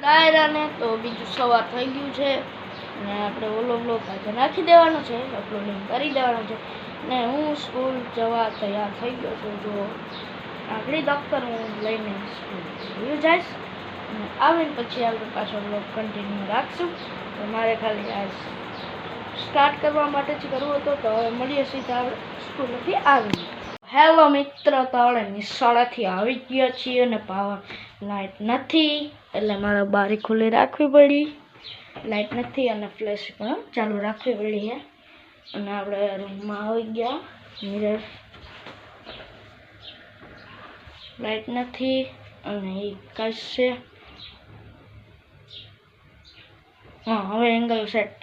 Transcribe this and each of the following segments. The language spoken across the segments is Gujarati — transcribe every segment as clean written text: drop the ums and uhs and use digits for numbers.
કાયરા ને તો બીજું સવાર થઈ ગયું છે ને આપણે ઓલો બ્લોગ આજે નાખી દેવાનો છે, અપલોડિંગ કરી દેવાનો છે ને હું સ્કૂલ જવા તૈયાર થઈ ગયો છું। જો આગળ દફતર હું લઈને સ્કૂલ જઈશ અને આવીને પછી આપણે પાછો બ્લોગ કન્ટિન્યુ રાખશું। તો મારે ખાલી આ સ્ટાર્ટ કરવા માટે જ કરવું હતું। તો હવે મળીએ સીધા આપણે સ્કૂલેથી આવીને। હેલો મિત્ર, તો આપણે નિશાળેથી આવી ગયા છીએ અને પાવર લાઇટ નથી એટલે મારે બારી ખુલ્લી રાખવી પડી, લાઇટ નથી અને ફ્લેશ પણ ચાલુ રાખવી પડી છે અને આપણે રૂમમાં આવી ગયા। મિરર લાઇટ નથી અને એ કાંઈ છે। હા, હવે એંગલ સેટ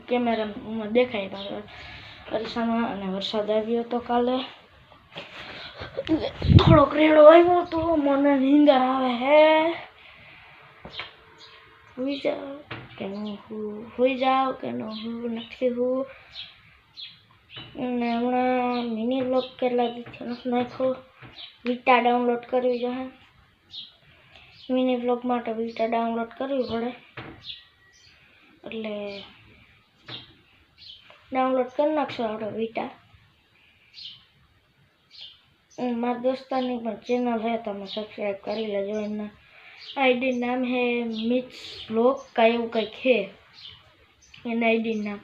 કેમેરામાં દેખાય અરીસામાં અને વરસાદ આવ્યો હતો કાલે, થોડોક રેડો આવ્યો હતો, મને નીંદર આવે હે। હુઈ જાઓ કે હુઈ જાઓ કે નથી હું અને હમણાં મિની બ્લોગ કેટલા દિવસથી નથી નાખ્યો। વિટા ડાઉનલોડ કરવી જોઈએ, મિની બ્લોગ માટે વિટા ડાઉનલોડ કરવી પડે એટલે ડાઉનલોડ કરી નાખશો આપણે વિટા। મારા દોસ્તારની પણ ચેનલ છે, તમે સબસ્ક્રાઈબ કરી લેજો। એના આઈડી નામ है मिक्स व्लॉग का એવું કંઈક છે, એના આઈડી નામ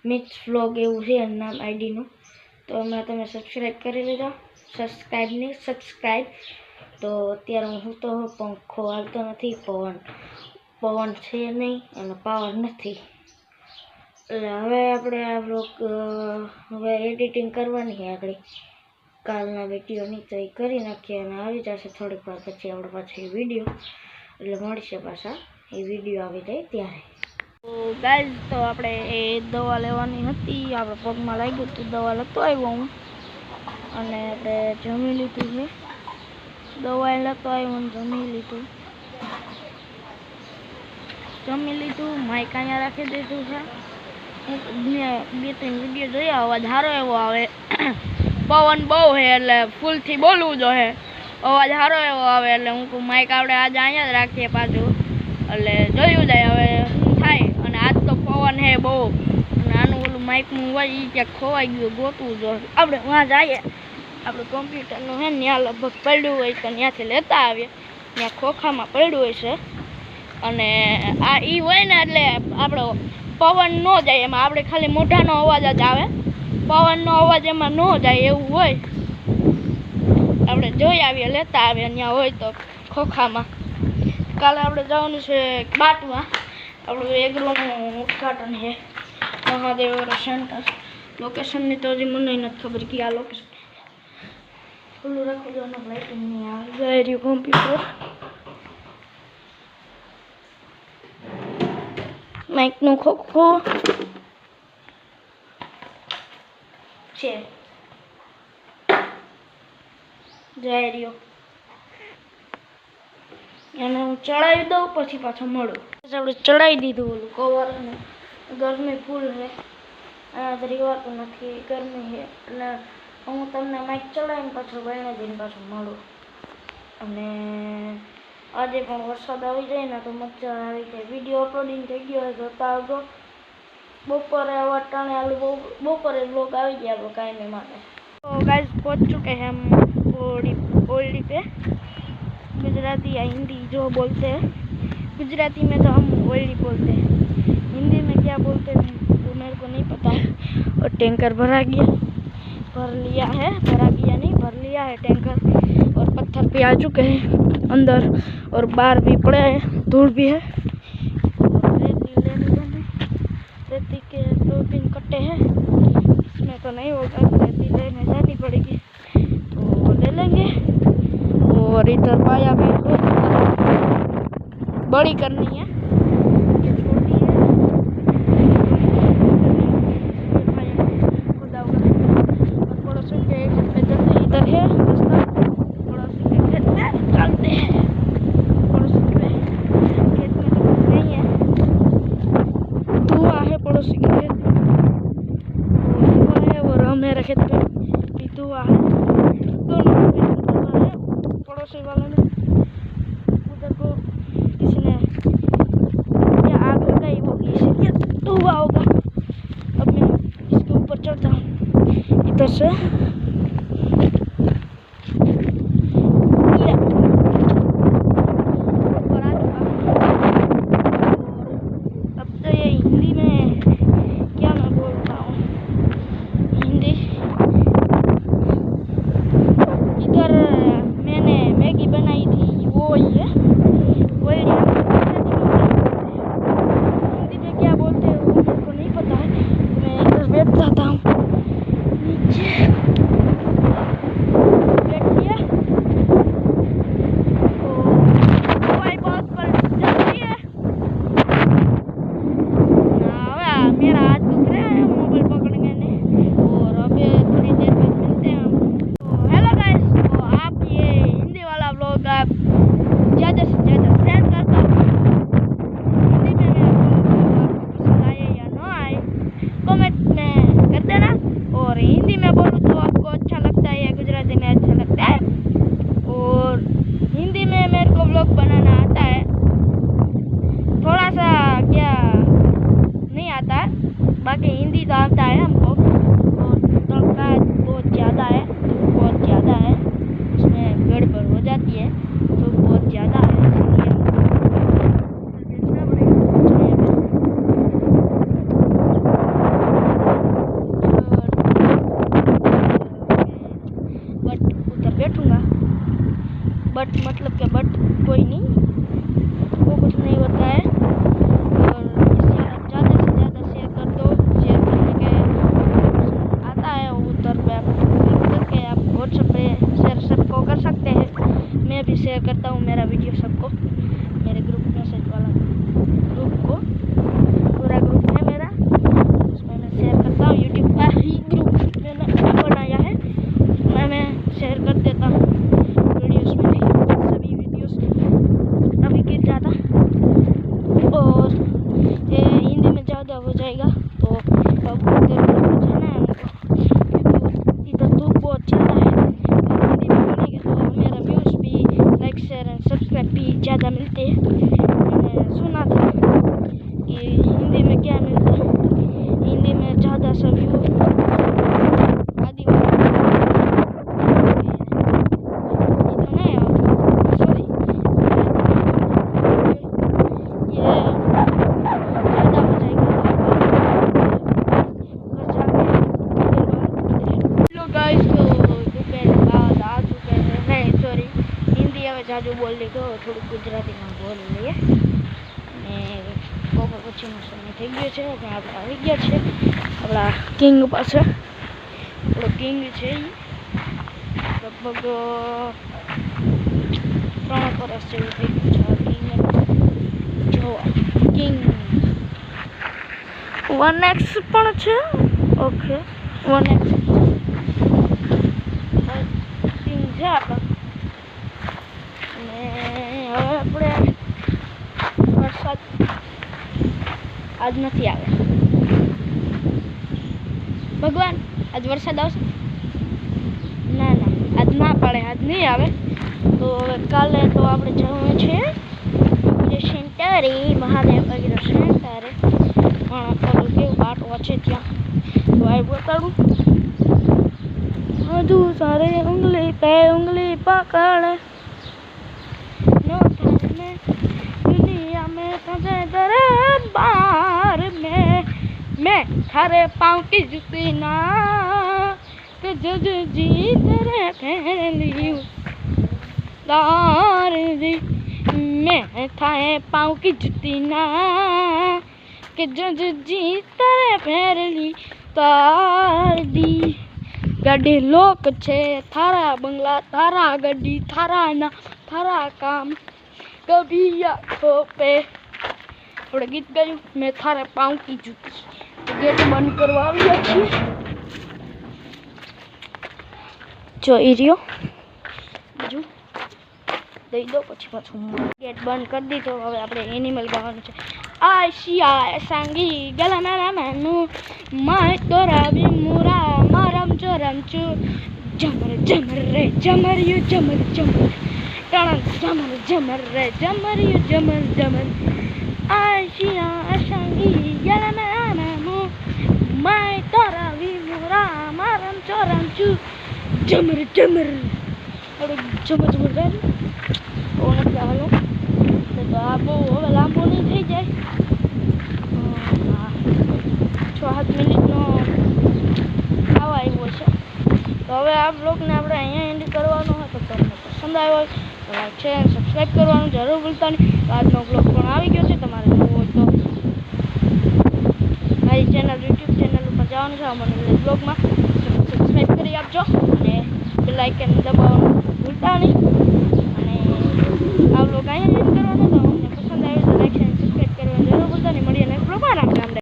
મિક્સ વ્લોગ એવું છે એનું નામ આઈડીનું। તો એમાં તમે સબસ્ક્રાઈબ કરી લેજો। સબસ્ક્રાઈબ તો અત્યારે હું તો પંખો હાલતો નથી, પવન છે નહીં અને પાવર નથી એટલે હવે આપણે આ વ્લોગ હવે એડિટિંગ કરવાની છે આગળ કાલના વિડીયોની, તો એ કરી નાખીએ અને આવી જશે થોડીક વાર પછી આપણે પાછી વિડીયો, એટલે મળશે પાછા એ વિડીયો આવી જાય ત્યારે। તો ગાઈઝ, તો આપણે એ દવા લેવાની હતી, આપણે પગમાં લાગ્યું હતું, દવા લેતો આવ્યો હું અને આપણે જમી લીધું છે, દવા લેતો આવ્યો અને જમી લીધું, માઇક અહીંયા રાખી દીધું છે। બે ત્રણ વિડીયો જોયા, અવાજ સારો એવો આવે, પવન બહુ છે એટલે ફૂલથી બોલવું જોઈએ, અવાજ સારો એવો આવે એટલે હું માઇક આપણે આજે અહીંયા જ રાખીએ પાછું, એટલે જોયું જાય હવે શું થાય। અને આજ તો પવન છે બહુ અને આનું ઓલું માઇકનું હોય એ ક્યાંક ખોવાઈ ગયું, ગોતવું જોઈએ આપણે, ત્યાં જઈએ આપણે કોમ્પ્યુટરનું છે ને ત્યાં લગભગ પડ્યું હોય તો ત્યાંથી લેતા આવીએ, ત્યાં ખોખામાં પડ્યું હોય છે અને આ એ હોય ને એટલે આપણો પવન ન જાય એમાં, આપણે ખાલી મોઢાનો અવાજ જ આવે, પવનનો અવાજ એમાં ન જાય એવું હોય। આપણે જોઈ આવીએ, લેતા આવીએ ત્યાં હોય તો ખોખામાં। કાલે આપણે જવાનું છે બાટવા, આપણું એગ્રોનું ઉદઘાટન છે, મહાદેવ સેન્ટર। લોકેશનની તો હજી મને નથી ખબર કે આ લોકેશન ખુલ્લું રાખવું જોઈએ, લાઇટિંગ નહીં આવે રહ્યું કોમ્પ્યુટર, માઇકનું ખોખો છે જાય રહ્યો, એને હું ચડાવી દઉં પછી પાછો મળું। આપણે ચડાવી દીધું ઓલું કવર અને ગરમી ફૂલ છે, આ રીવાતું નથી, ગરમી છે એટલે હું તમને માઇક ચડાવીને પાછો બહેને જઈને પાછું મળું। અને આજે પણ વરસાદ આવી જાય ને તો મજા આવી જાય, વિડીયો અપલોડિંગ થઈ ગયો હોય જોતા આવજો। બપોરે વટાણે આલું બપોરે બ્લોગ આવી ગયા આપણો કાયમી માટે। तो गाइस पहुंच चुके हैं हम ओल्डी पे, गुजराती या हिंदी जो बोलते हैं, गुजराती में तो हम ओल्डी बोलते हैं, हिंदी में क्या बोलते हैं वो मेरे को नहीं पता है। और टैंकर भर लिया है टैंकर, और पत्थर पे आ चुके हैं अंदर और बाहर भी पड़े हैं, धूल भी है, रेती के 2-3 कट्टे हैं, इसमें तो नहीं होगा, रेती लेने जानी पड़ेगी तो ले लेंगे। और इधर पाया भी बड़ी करनी है, ये छोटी है, खुदा होगा। और पड़ोसी के घर पे चलते इधर है रास्ता, पड़ोसी के घर में चलते हैं, पड़ोसी के खेत में तो नहीं है, धुआं है पड़ोसी के खेत में, धुआं है और मेरे खेत में भी धुआं है, दोनों धुआं है। पड़ोसी वालों ने उधर को किसी ने से बाकी हिंदी तो आता है हमको, और तड़का बहुत ज़्यादा है, बहुत ज़्यादा है, उसमें गड़बड़ हो जाती है तो बहुत ज़्यादा है, इसलिए देखना पड़ेगा। बट उधर बैठूंगा, बट मतलब क्या, बट कोई नहीं, वो कुछ नहीं होता है। मैं भी शेयर करता हूँ मेरा वीडियो सबको, मेरे ग्रुप मैसेज वाला ग्रुप को, पूरा ग्रुप है मेरा, उसमें मैं शेयर करता हूँ। यूट्यूब का ही ग्रुप मैंने बनाया है, उसमें मैं शेयर कर देता हूँ वीडियोस में भी, सभी वीडियोस अभी गिर जाता, और ये हिंदी में ज़्यादा हो जाएगा तो अब उधर जाना है हमको, क्योंकि इधर धूप बहुत ज़्यादा है। सब्सक्राइब भी ज़्यादा मिलते हैं। मैंने सुना था कि हिंदी में क्या मिलता है, हिंदी में ज़्यादा सब व्यू आदि सॉरी, ये ज़्यादा हो जाएगा। हेलो गाइस, तो दोपहर बाद आ चुके हैं, नहीं सॉरी, जाजू बोल ली तो थोड़ी गुजराती में बोल लीए ने બપોર પછીનો સમય થઈ ગયો છે, આપણે આવી ગયા છે આપણા કિંગ પાસે। આપણો કિંગ છે લગભગ 3 વર્ષ જેવું થઈ ગયું છે કિંગ। જો કિંગ 1x પણ છે, ઓકે 1x કિંગ છે આપણા। હવે આપણે વરસાદ આજ નથી આવે, ભગવાન આજ વરસાદ આવશે? ના ના, આજ ના પડે, આજ નહીં આવે તો હવે કાલે તો આપણે જવું છે સેન્ટરે, મહાદેવ વગેરે સેન્ટરે, પણ પેલું કેવું બાટો છે ત્યાં તો આ બતાડું। હજુ સારે ઉંગલી પે ઉંગલી પકડે, दुनिया में तेरे बार में मैं थारे पाँव की जुती ना तो जज जी तेरे पहली उतार दी, मैं थारे पाँव की जुती ना कि जज जी तेरे पहली उतार दी। गाड़ी लोक छे थारा बंगला, थारा गड्डी, थारा ना थारा काम, कभी आँखों पे थोड़ा गीत गाયું मैं थारे पाँव की जूती। तो गेट बंद करवा આવ્યા છીએ, જો ઈ રહ્યો બીજું દઈ દો પછી પાછું ગેટ બંધ કરી દીધો। હવે આપણે એનિમલ ગાવાનું છે। આશિયા સાંગી ગલા નાના માનું માય તોરા વિમુરા મારમ ચોરમ ચુ જમર જમર રે જમર યુ જમર જમર टणन जमर जमर रे जमर यू जमर जमर आशिया अशंगी यलम आमू माय तोरा विमुरा मारम चोरम છું જમર જમર આપણે જમર જમર ગાય તો નથી હાલો તો આ બહુ હવે લાંબો નહીં થઈ જાય 6-7 મિનિટનો આવા આવ્યો છે તો હવે આ બ્લોગને આપણે અહીંયા એન્ડ કરવાનો હોય તો તમને પસંદ આવ્યો હોય તો લાઈક છે અને સબસ્ક્રાઈબ કરવાનું જરૂર ભૂલતા નહીં આજનો બ્લોગ પણ આવી ગયો છે તમારે જોવું હોય તો મારી ચેનલ યુટ્યુબ ચેનલ ઉપર જવાનું છે મને બ્લોગમાં સબસ્ક્રાઈબ કરી આપજો અને બેલ આઇકન દબાવવાનું ભૂલતા નહીં અને આ બ્લોગ અહીંયા એન્ડ કરવાનો તો તમને પસંદ આવ્યો તો લાઈક છે અને સબસ્ક્રાઈબ કરવાનું જરૂર ભૂલતા નહીં મળીએ નેક્સ્ટ બ્લોગમાં રામ રામ